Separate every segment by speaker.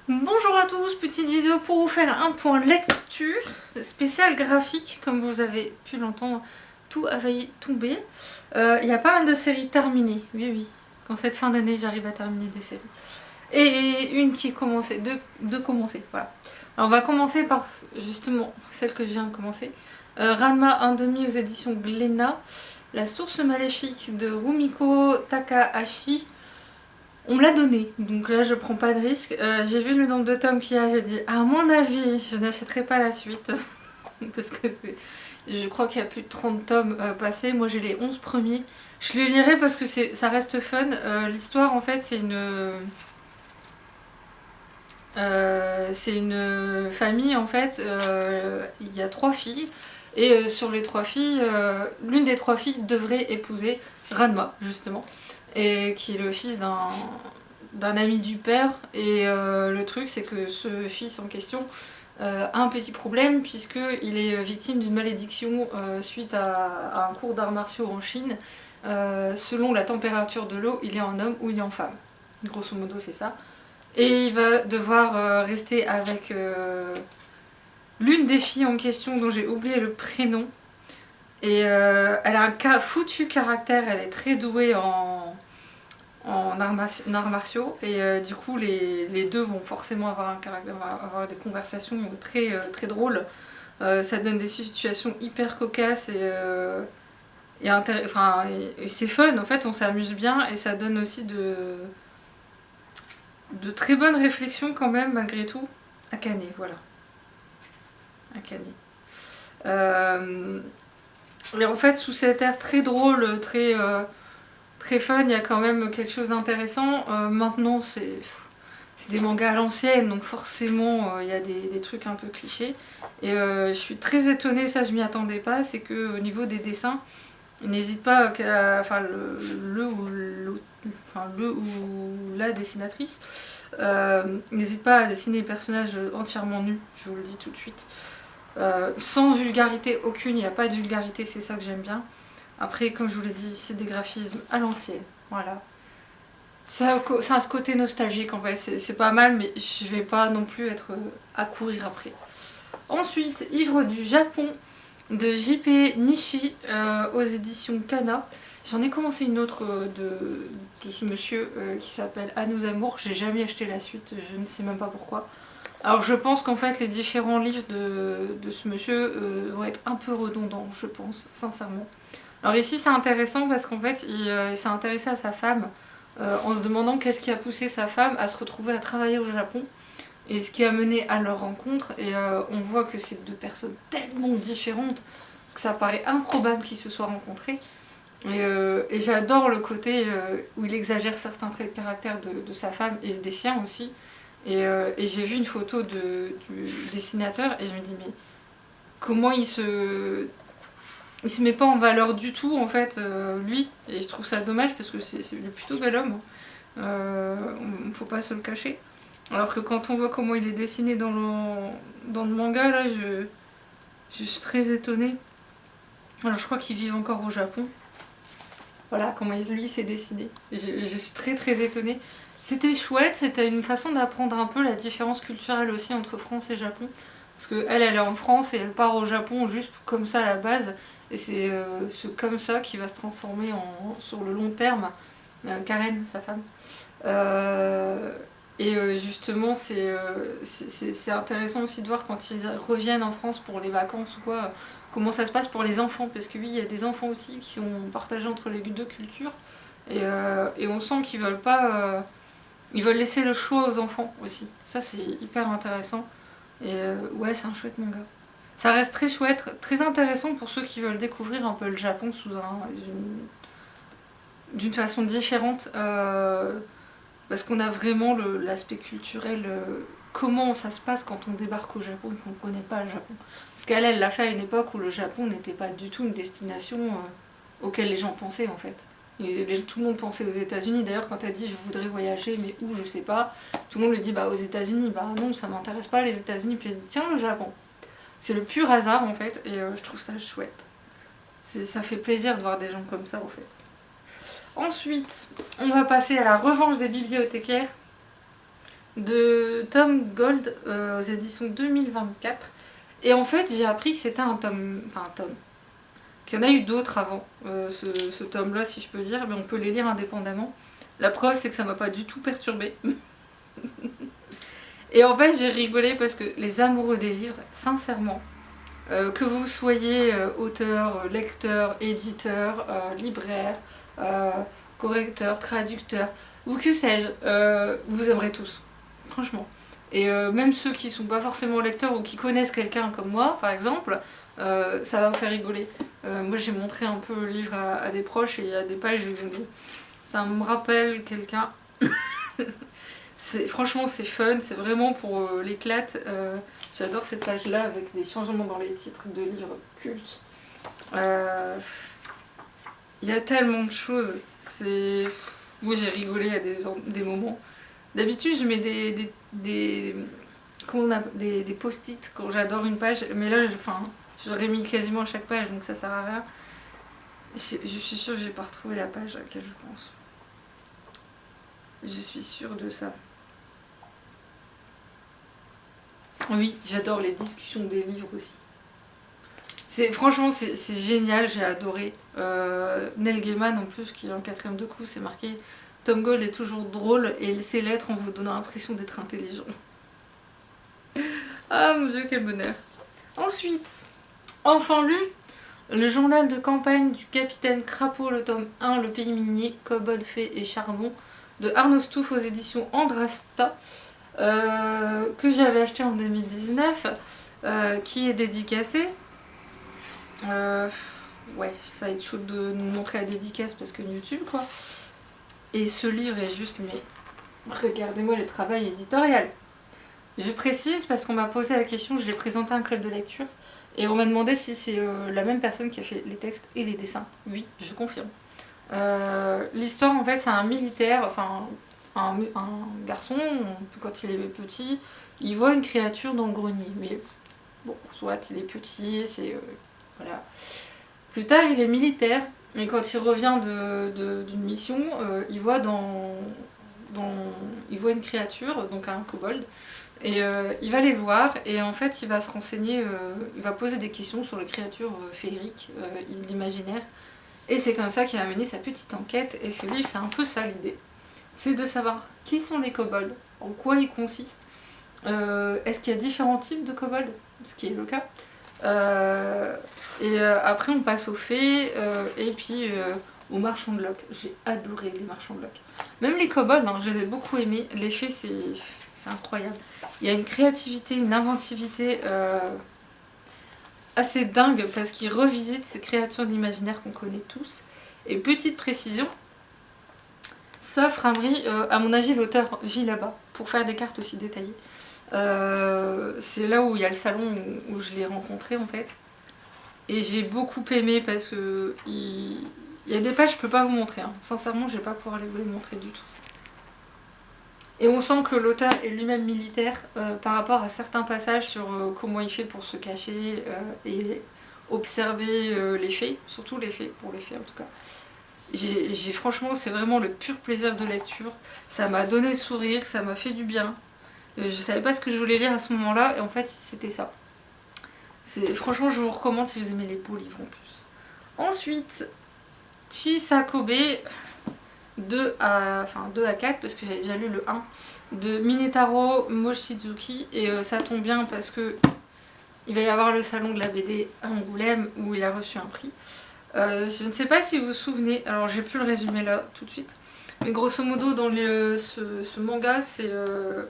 Speaker 1: Bonjour à tous, petite vidéo pour vous faire un point lecture spécial graphique, comme vous avez pu l'entendre, tout a failli tomber. Il y a pas mal de séries terminées, oui, quand cette fin d'année j'arrive à terminer des séries. Et une qui commençait, deux commencer, voilà. Alors on va commencer par justement celle que je viens de commencer. Ranma 1,5 aux éditions Glénat, La source maléfique de Rumiko Takahashi. On me l'a donné, donc là je prends pas de risque. J'ai vu le nombre de tomes qu'il y a, j'ai dit à mon avis je n'achèterai pas la suite. Parce que c'est... Je crois qu'il y a plus de 30 tomes passés, moi j'ai les 11 premiers. Je les lirai parce que ça reste fun. L'histoire en fait c'est une famille en fait, il y a 3 filles. Et sur les 3 filles, l'une des 3 filles devrait épouser Ranma justement. Et qui est le fils d'un ami du père. Et le truc, c'est que ce fils en question a un petit problème, puisqu'il est victime d'une malédiction suite à un cours d'arts martiaux en Chine. Selon la température de l'eau, il est en homme ou il est en femme. Grosso modo, c'est ça. Et il va devoir rester avec l'une des filles en question, dont j'ai oublié le prénom. Et elle a un foutu caractère, elle est très douée en arts martiaux, et du coup les deux vont forcément avoir des conversations très drôles. Ça donne des situations hyper cocasses et c'est fun, en fait on s'amuse bien, et ça donne aussi de très bonnes réflexions quand même malgré tout. Akane, voilà. Akane. Et en fait sous cet air très drôle, très fun, il y a quand même quelque chose d'intéressant. Maintenant, c'est des mangas à l'ancienne, donc forcément, il y a des trucs un peu clichés. Et je suis très étonnée, ça je m'y attendais pas, c'est qu'au niveau des dessins, n'hésite pas enfin, le ou la dessinatrice n'hésite pas à dessiner les personnages entièrement nus, je vous le dis tout de suite. Sans vulgarité aucune, il n'y a pas de vulgarité, c'est ça que j'aime bien. Après, comme je vous l'ai dit, c'est des graphismes à l'ancienne. Voilà. Ça a ce côté nostalgique en fait. C'est pas mal, mais je vais pas non plus être à courir après. Ensuite, Ivre du Japon de JP Nishi aux éditions Kana. J'en ai commencé une autre de ce monsieur qui s'appelle À nos amours. J'ai jamais acheté la suite, je ne sais même pas pourquoi. Alors je pense qu'en fait les différents livres de ce monsieur vont être un peu redondants, je pense, sincèrement. Alors ici c'est intéressant parce qu'en fait il s'est intéressé à sa femme en se demandant qu'est-ce qui a poussé sa femme à se retrouver à travailler au Japon et ce qui a mené à leur rencontre. Et on voit que c'est deux personnes tellement différentes que ça paraît improbable qu'ils se soient rencontrés. Et j'adore le côté où il exagère certains traits de caractère de sa femme et des siens aussi. Et j'ai vu une photo du dessinateur et je me dis mais comment il se met pas en valeur du tout en fait lui, et je trouve ça dommage parce que c'est le plutôt bel homme, faut pas se le cacher, alors que quand on voit comment il est dessiné dans le manga là, je suis très étonnée. Alors je crois qu'ils vivent encore au Japon. Voilà comment lui s'est dessiné, je suis très étonnée. C'était chouette, c'était une façon d'apprendre un peu la différence culturelle aussi entre France et Japon. Parce qu'elle est en France et elle part au Japon juste comme ça à la base. Et c'est comme ça qui va se transformer sur le long terme. Karen, sa femme. Justement, c'est intéressant aussi de voir quand ils reviennent en France pour les vacances ou quoi, comment ça se passe pour les enfants. Parce que oui, il y a des enfants aussi qui sont partagés entre les deux cultures. Et on sent qu'ils veulent pas... ils veulent laisser le choix aux enfants aussi. Ça, c'est hyper intéressant. Et ouais, c'est un chouette manga. Ça reste très chouette, très intéressant pour ceux qui veulent découvrir un peu le Japon d'une façon différente. Parce qu'on a vraiment l'aspect culturel, comment ça se passe quand on débarque au Japon et qu'on ne connaît pas le Japon. Parce qu'elle l'a fait à une époque où le Japon n'était pas du tout une destination auquel les gens pensaient en fait. Tout le monde pensait aux États-Unis. D'ailleurs, quand elle dit je voudrais voyager, mais où, je sais pas, tout le monde lui dit bah aux États-Unis. Bah non, ça m'intéresse pas les États-Unis. Puis elle dit tiens, le Japon. C'est le pur hasard en fait, et je trouve ça chouette. Ça fait plaisir de voir des gens comme ça en fait. Ensuite, on va passer à la revanche des bibliothécaires de Tom Gold aux éditions 2024. Et en fait, j'ai appris que c'était un tome, enfin un tome, qu'il y en a eu d'autres avant ce tome-là, si je peux dire, mais on peut les lire indépendamment. La preuve, c'est que ça m'a pas du tout perturbée. Et en fait, j'ai rigolé parce que les amoureux des livres, sincèrement, que vous soyez auteur, lecteur, éditeur, libraire, correcteur, traducteur, ou que sais-je, vous aimerez tous, franchement. Et même ceux qui sont pas forcément lecteurs ou qui connaissent quelqu'un comme moi, par exemple, ça va vous faire rigoler. Moi, j'ai montré un peu le livre à des proches et il y a des pages où ils ont dit ça me rappelle quelqu'un. Franchement, c'est fun, c'est vraiment pour l'éclate. J'adore cette page-là avec des changements dans les titres de livres cultes. Il y a tellement de choses. Moi, j'ai rigolé à des moments. D'habitude, je mets des post-it quand j'adore une page, mais là, j'aurais mis quasiment à chaque page, donc ça sert à rien. Je suis sûre que j'ai pas retrouvé la page à laquelle je pense. Je suis sûre de ça. Oui, j'adore les discussions des livres aussi. Franchement, c'est génial, j'ai adoré. Neil Gaiman, en plus, qui est en 4ème de coup, c'est marqué Tom Gold est toujours drôle et ses lettres en vous donnant l'impression d'être intelligent. Ah mon dieu, quel bonheur. Ensuite, enfin lu, le journal de campagne du capitaine Crapaud, le tome 1, Le pays minier, Kobold, Fée et Charbon, de Arnaud Stouff aux éditions Andrasta, que j'avais acheté en 2019, qui est dédicacé. Ouais, ça va être chaud de nous montrer la dédicace parce que YouTube, quoi. Et ce livre est juste, mais regardez-moi le travail éditorial. Je précise parce qu'on m'a posé la question, je l'ai présenté à un club de lecture, et on m'a demandé si c'est la même personne qui a fait les textes et les dessins. Oui, je confirme. L'histoire, en fait, c'est un militaire, enfin un garçon, quand il est petit, il voit une créature dans le grenier. Mais bon, soit il est petit, c'est... voilà. Plus tard, il est militaire, et quand il revient d'une mission, il voit il voit une créature, donc un kobold, et il va aller le voir, et en fait, il va se renseigner, il va poser des questions sur les créatures féeriques, l'imaginaire, et c'est comme ça qu'il a mené sa petite enquête, et ce livre, c'est un peu ça l'idée. C'est de savoir qui sont les kobolds, en quoi ils consistent, est-ce qu'il y a différents types de kobolds, ce qui est le cas. Après on passe aux fées et puis aux marchands de loques. J'ai adoré les marchands de loques. Même les kobolds, hein, je les ai beaucoup aimés. Les fées, c'est incroyable. Il y a une créativité, une inventivité assez dingue parce qu'ils revisitent ces créatures de l'imaginaire qu'on connaît tous. Et petite précision, ça, Framery, à mon avis, l'auteur vit là-bas pour faire des cartes aussi détaillées. C'est là où il y a le salon où je l'ai rencontré en fait. Et j'ai beaucoup aimé parce que il y a des pages que je peux pas vous montrer. Hein. Sincèrement, je vais pas pouvoir vous les montrer du tout. Et on sent que l'auteur est lui-même militaire par rapport à certains passages sur comment il fait pour se cacher et observer les faits, surtout les faits, pour les faits en tout cas. Franchement, c'est vraiment le pur plaisir de lecture. Ça m'a donné le sourire, ça m'a fait du bien. Je savais pas ce que je voulais lire à ce moment-là, et en fait, c'était ça. Franchement, je vous recommande si vous aimez les beaux livres en plus. Ensuite, Chisakobe 2 à 4, parce que j'avais déjà lu le 1, de Minetaro Mochizuki, et ça tombe bien parce que il va y avoir le salon de la BD à Angoulême où il a reçu un prix. Je ne sais pas si vous vous souvenez, alors j'ai plus le résumé là tout de suite, mais grosso modo dans ce manga c'est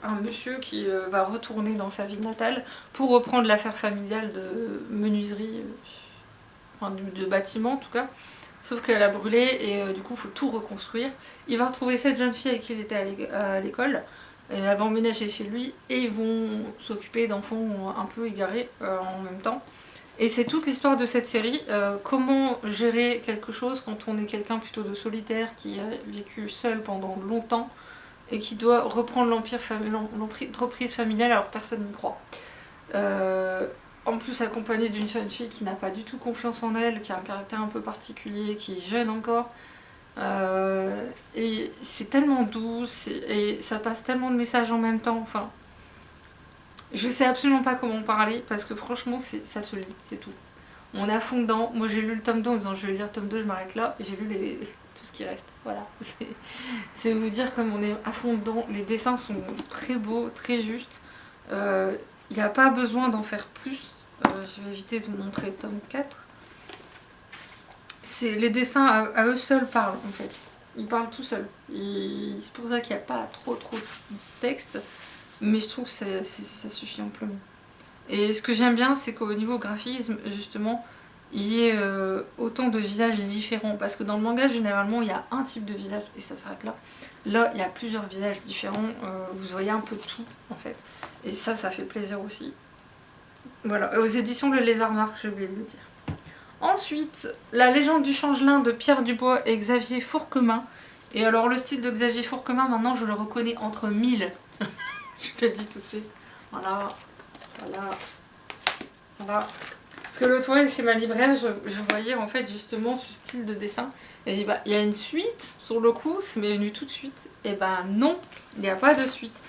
Speaker 1: un monsieur qui va retourner dans sa ville natale pour reprendre l'affaire familiale de menuiserie, enfin de bâtiment en tout cas, sauf qu'elle a brûlé et du coup il faut tout reconstruire. Il va retrouver cette jeune fille avec qui il était à l'école, et elle va emménager chez lui et ils vont s'occuper d'enfants un peu égarés en même temps. Et c'est toute l'histoire de cette série, comment gérer quelque chose quand on est quelqu'un plutôt de solitaire qui a vécu seul pendant longtemps et qui doit reprendre l'emprise familiale alors que personne n'y croit. En plus accompagné d'une jeune fille qui n'a pas du tout confiance en elle, qui a un caractère un peu particulier, qui est jeune encore. Et c'est tellement doux, et ça passe tellement de messages en même temps, enfin... Je sais absolument pas comment parler, parce que franchement, ça se lit, c'est tout. On est à fond dedans. Moi j'ai lu le tome 2 en disant je vais lire le tome 2, je m'arrête là, et j'ai lu tout ce qui reste. Voilà, c'est vous dire comme on est à fond dedans. Les dessins sont très beaux, très justes. Il n'y a pas besoin d'en faire plus. Je vais éviter de vous montrer le tome 4. Les dessins à eux seuls parlent en fait. Ils parlent tout seuls. C'est pour ça qu'il n'y a pas trop de texte. Mais je trouve que ça suffit amplement. Et ce que j'aime bien, c'est qu'au niveau graphisme, justement, il y ait autant de visages différents. Parce que dans le manga, généralement, il y a un type de visage et ça s'arrête là. Là, il y a plusieurs visages différents. Vous voyez un peu tout, en fait. Et ça fait plaisir aussi. Voilà, aux éditions Le Lézard Noir, j'ai oublié de le dire. Ensuite, La légende du changelin de Pierre Dubois et Xavier Fourquemin. Et alors, le style de Xavier Fourquemin, maintenant, je le reconnais entre 1000. Je le dis tout de suite. Voilà. Parce que l'autre fois, chez ma libraire, je voyais en fait justement ce style de dessin. Et j'ai dit, bah, il y a une suite sur le coup, ça m'est venu tout de suite. Et ben non, il n'y a pas de suite.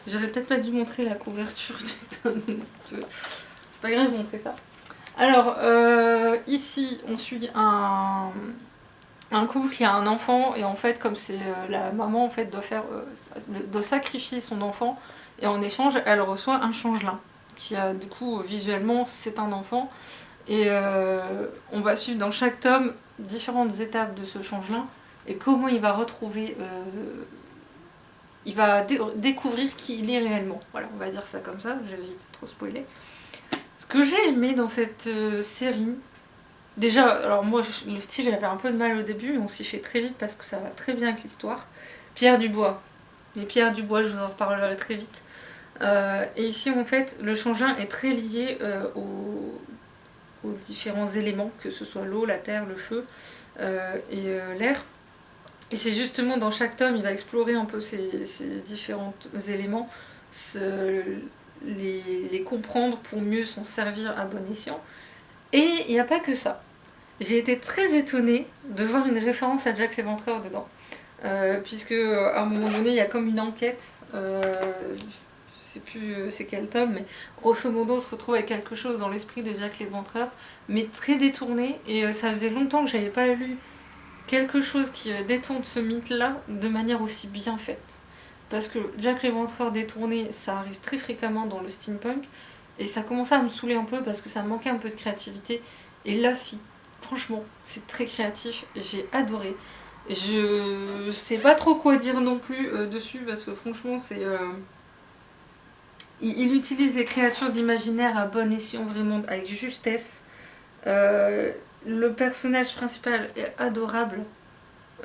Speaker 1: J'aurais peut-être pas dû montrer la couverture du tome 2. C'est pas grave de montrer ça. Alors, ici, on suit un couple qui a un enfant. Et en fait, comme c'est la maman en fait doit sacrifier son enfant. Et en échange, elle reçoit un changelin. Qui a du coup, visuellement, c'est un enfant. Et on va suivre dans chaque tome différentes étapes de ce changelin. Et comment il va retrouver... il va découvrir qui il est réellement. Voilà, on va dire ça comme ça, j'ai évité de trop spoiler. Ce que j'ai aimé dans cette série... Déjà, alors moi, le style, j'avais un peu de mal au début, mais on s'y fait très vite parce que ça va très bien avec l'histoire. Pierre Dubois. Et Pierre Dubois, je vous en reparlerai très vite. Et ici en fait le changelin est très lié aux différents éléments, que ce soit l'eau, la terre, le feu et l'air. Et c'est justement dans chaque tome il va explorer un peu ces différents éléments, les comprendre pour mieux s'en servir à bon escient. Et il n'y a pas que ça. J'ai été très étonnée de voir une référence à Jack l'Éventreur dedans. Puisque à un moment donné il y a comme une enquête, je sais plus c'est quel tome, mais grosso modo on se retrouve avec quelque chose dans l'esprit de Jack l'Éventreur, mais très détourné, et ça faisait longtemps que j'avais pas lu quelque chose qui détourne ce mythe là de manière aussi bien faite. Parce que Jack l'Éventreur détourné, ça arrive très fréquemment dans le steampunk, et ça commençait à me saouler un peu parce que ça me manquait un peu de créativité, et là si, franchement c'est très créatif, j'ai adoré. Je sais pas trop quoi dire non plus dessus, parce que franchement c'est... Il utilise des créatures d'imaginaire à bon escient, vraiment avec justesse. Le personnage principal est adorable.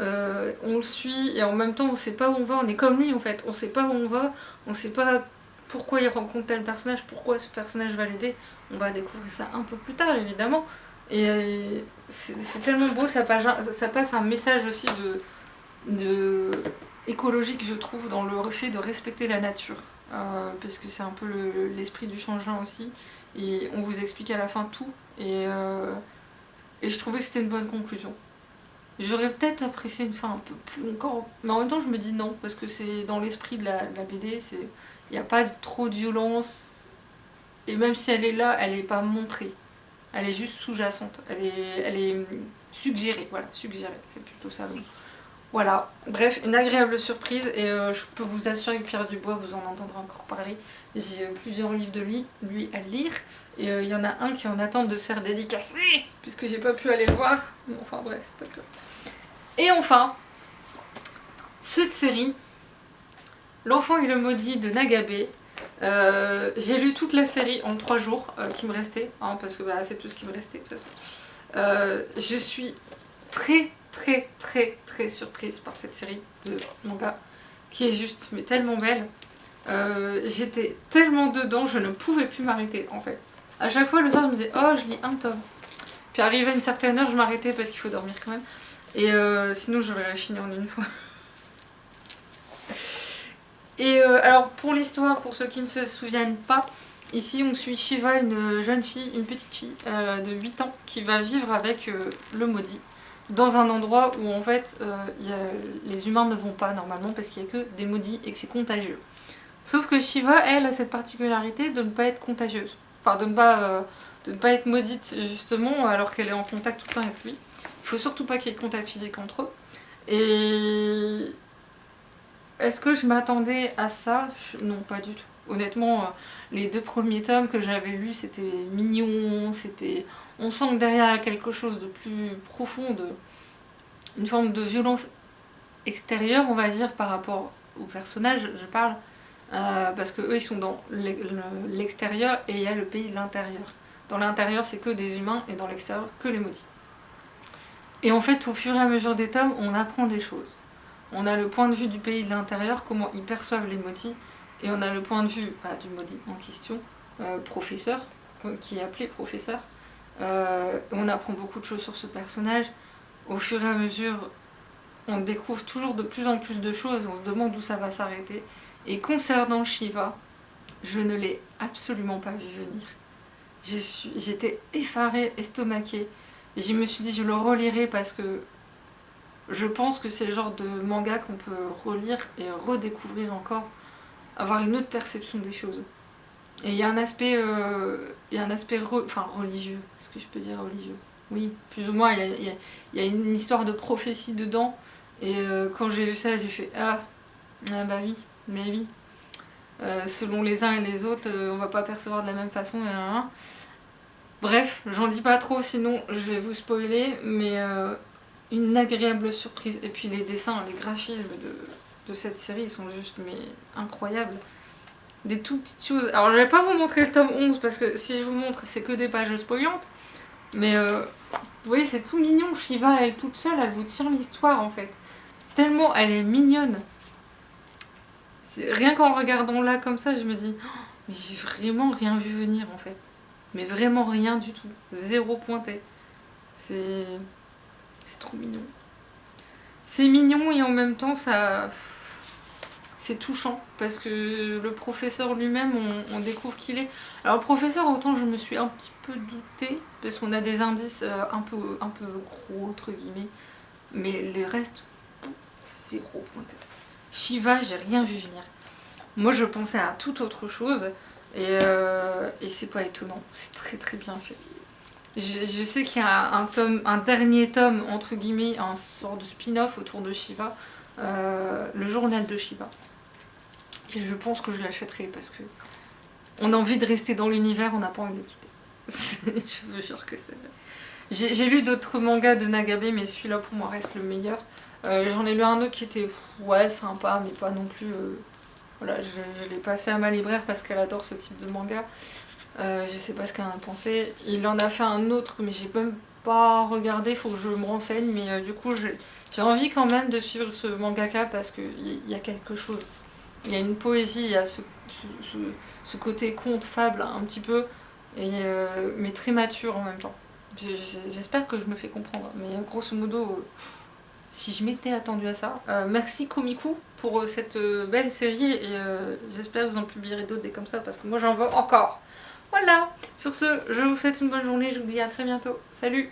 Speaker 1: On le suit et en même temps on sait pas où on va, on est comme lui en fait. On sait pas où on va, on sait pas pourquoi il rencontre tel personnage, pourquoi ce personnage va l'aider. On va découvrir ça un peu plus tard évidemment. Et c'est tellement beau, ça passe un message aussi de écologique je trouve, dans le fait de respecter la nature. Parce que c'est un peu l'esprit du changelin aussi, et on vous explique à la fin tout, et je trouvais que c'était une bonne conclusion. J'aurais peut-être apprécié une fin un peu plus encore, mais en même temps je me dis non, parce que c'est dans l'esprit de la BD, il n'y a pas trop de violence, et même si elle est là, elle n'est pas montrée, elle est juste sous-jacente, elle est suggérée, voilà, suggérée, c'est plutôt ça le mot. Voilà, bref, une agréable surprise, et je peux vous assurer que Pierre Dubois, vous en entendrez encore parler. J'ai plusieurs livres de lui à lire, et il y en a un qui est en attente de se faire dédicacer, puisque j'ai pas pu aller le voir. Enfin bref, c'est pas grave. Et enfin, cette série, L'Enfant et le Maudit de Nagabé. J'ai lu toute la série en 3 jours qui me restait, hein, parce que bah, c'est tout ce qui me restait de toute façon. Je suis très surprise par cette série de manga qui est juste mais tellement belle. J'étais tellement dedans, je ne pouvais plus m'arrêter en fait. À chaque fois le soir je me disais oh je lis un tome, puis arrivé à une certaine heure je m'arrêtais parce qu'il faut dormir quand même, et sinon j'aurais fini en une fois. Et alors pour l'histoire, pour ceux qui ne se souviennent pas, ici on suit Shiva, une jeune fille, une petite fille de 8 ans qui va vivre avec le maudit. dans un endroit où en fait les humains ne vont pas normalement parce qu'il n'y a que des maudits et que c'est contagieux. Sauf que Shiva, elle, a cette particularité de ne pas être contagieuse. Enfin, de ne pas être maudite justement alors qu'elle est en contact tout le temps avec lui. Il faut surtout pas qu'il y ait de contact physique entre eux. Et est-ce que je m'attendais à ça? Non, pas du tout. Honnêtement, les 2 premiers tomes que j'avais lus, c'était mignon, c'était... On sent que derrière il y a quelque chose de plus profond, une forme de violence extérieure, on va dire, par rapport aux personnages, je parle. Parce que eux ils sont dans l'extérieur et il y a le pays de l'intérieur. Dans l'intérieur c'est que des humains et dans l'extérieur que les maudits. Et en fait au fur et à mesure des tomes on apprend des choses. On a le point de vue du pays de l'intérieur, comment ils perçoivent les maudits, et on a le point de vue du maudit en question, professeur, qui est appelé professeur. On apprend beaucoup de choses sur ce personnage. Au fur et à mesure on découvre toujours de plus en plus de choses, on se demande où ça va s'arrêter. Et concernant Shiva, je ne l'ai absolument pas vu venir. J'étais effarée, estomaquée. Et je me suis dit, je le relirai parce que je pense que c'est le genre de manga qu'on peut relire et redécouvrir encore, avoir une autre perception des choses. Et il y a un aspect, religieux, est-ce que je peux dire religieux? Oui, plus ou moins, il y a une histoire de prophétie dedans. Et quand j'ai vu ça, j'ai fait ah bah oui, mais oui. Selon les uns et les autres, on va pas percevoir de la même façon. Bref, j'en dis pas trop, sinon je vais vous spoiler, mais une agréable surprise. Et puis les dessins, les graphismes de cette série, ils sont juste mais incroyables. Des tout petites choses. Alors je vais pas vous montrer le tome 11 parce que si je vous montre, c'est que des pages spoilantes. Mais vous voyez, c'est tout mignon. Shiva, elle toute seule, elle vous tire l'histoire en fait. Tellement elle est mignonne. Rien qu'en regardant là comme ça, je me dis oh, mais j'ai vraiment rien vu venir en fait. Mais vraiment rien du tout. Zéro pointé. C'est trop mignon. C'est mignon et en même temps ça... C'est touchant parce que le professeur lui-même, on découvre qu'il est... Alors le professeur, autant je me suis un petit peu doutée parce qu'on a des indices un peu gros entre guillemets. Mais les restes, zéro pointé. Shiva, j'ai rien vu venir. Moi je pensais à toute autre chose et c'est pas étonnant, c'est très très bien fait. Je sais qu'il y a un dernier tome, entre guillemets, un sort de spin-off autour de Shiva, le journal de Shiva. Et je pense que je l'achèterai parce que on a envie de rester dans l'univers, on n'a pas envie de le quitter. Je vous jure que c'est vrai. J'ai lu d'autres mangas de Nagabe, mais celui-là pour moi reste le meilleur. J'en ai lu un autre qui était ouais sympa, mais pas non plus... Voilà, je l'ai passé à ma libraire parce qu'elle adore ce type de manga. Je sais pas ce qu'elle en a pensé. Il en a fait un autre, mais j'ai même pas regardé, il faut que je me renseigne. Mais du coup, j'ai envie quand même de suivre ce mangaka parce qu'il y a quelque chose. Il y a une poésie, il y a ce côté conte, fable un petit peu, mais très mature en même temps. J'espère que je me fais comprendre. Mais grosso modo... Si je m'étais attendue à ça. Merci Komiku pour cette belle série et j'espère que vous en publierez d'autres des comme ça parce que moi j'en veux encore. Voilà, sur ce, je vous souhaite une bonne journée, je vous dis à très bientôt. Salut!